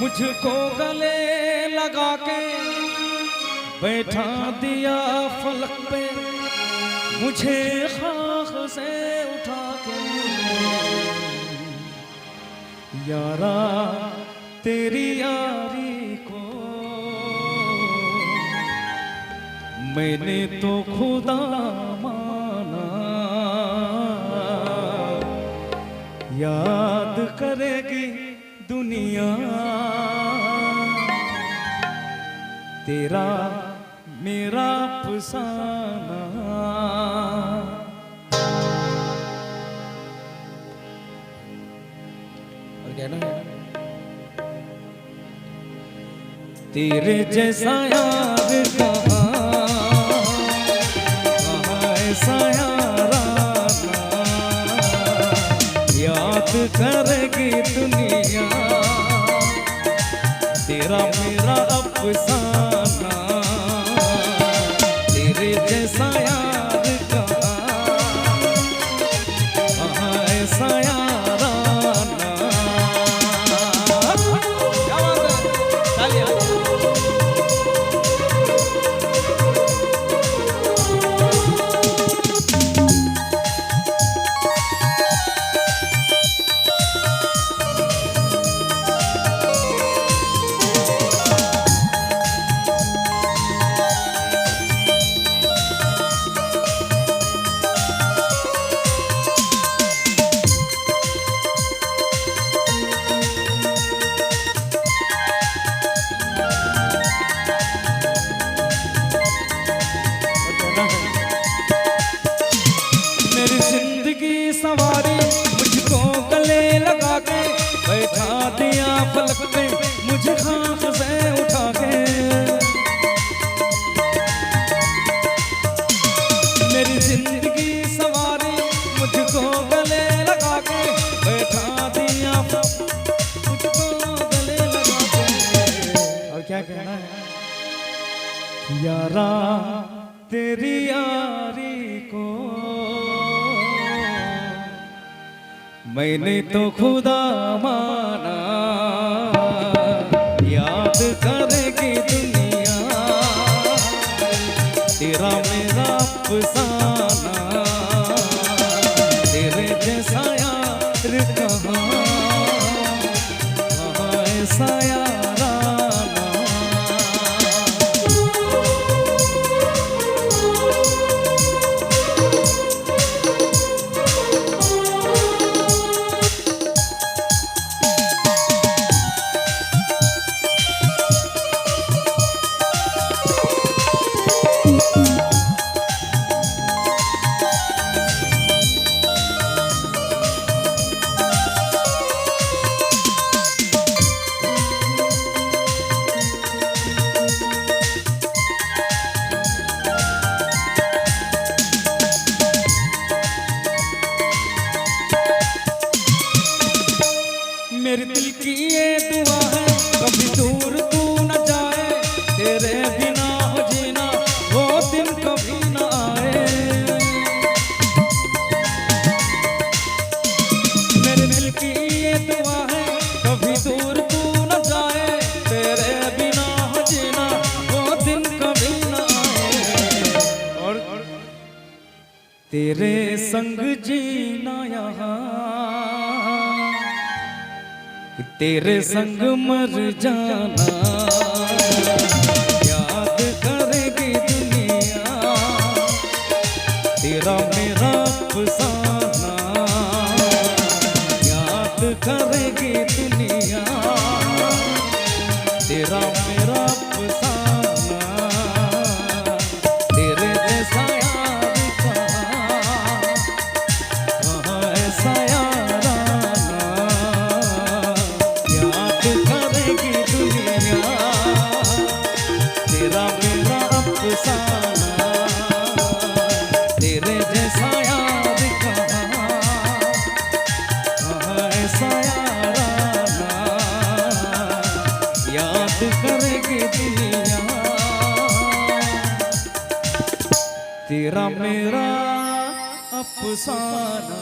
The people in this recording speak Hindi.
मुझको गले लगा के बैठा दिया फलक पे, मुझे खाक से उठा के। यारा तेरी यारी को मैंने तो खुदा माना, याद करेगी दुनिया तेरा मेरा अफसाना। और कहना है तेरे जैसा यार कहाँ, कहाँ ऐसा याराना, याद करेगी दुनिया तेरा मेरा अफसाना। तेरे जैसा यार कहाँ, कहाँ ऐसा याराना। क्या बात है, तालियां। मेरी जिंदगी सवारी मुझको गले लगा के बैठा दिया फलक पे, मुझे खाक से उठा के। मेरी जिंदगी सवारी मुझको गले लगा के बैठा दिया, मुझको गले लगा के। और क्या कहना है, यारा तेरी यारी को मैंने तो खुदा माना, याद करेगी दुनिया तेरा मेरा अफसाना। तेरे जैसा यार कहाँ, कहाँ ऐसा याराना। मेरे दिल की ये दुआ है कभी दूर तू न जाए, तेरे बिना हो जीना वो दिन कभी न आए। मेरे दिल की ये दुआ है कभी दूर तू न जाए, तेरे बिना हो जीना वो दिन कभी न आए। और तेरे संग जीना यहाँ, तेरे संग मर जाना, याद करेगी दुनिया तेरा मेरा अफसाना। याद करेगी दुनिया तेरा मेरा अफसाना। तेरे जैसा यार कहाँ, कहाँ ऐसा याराना, याद करेगी दुनिया तेरा मेरा अफसाना। तेरे जैसा यार कहाँ, कहाँ ऐसा याराना, याद करेगी दुनिया तेरा मेरा अफसाना।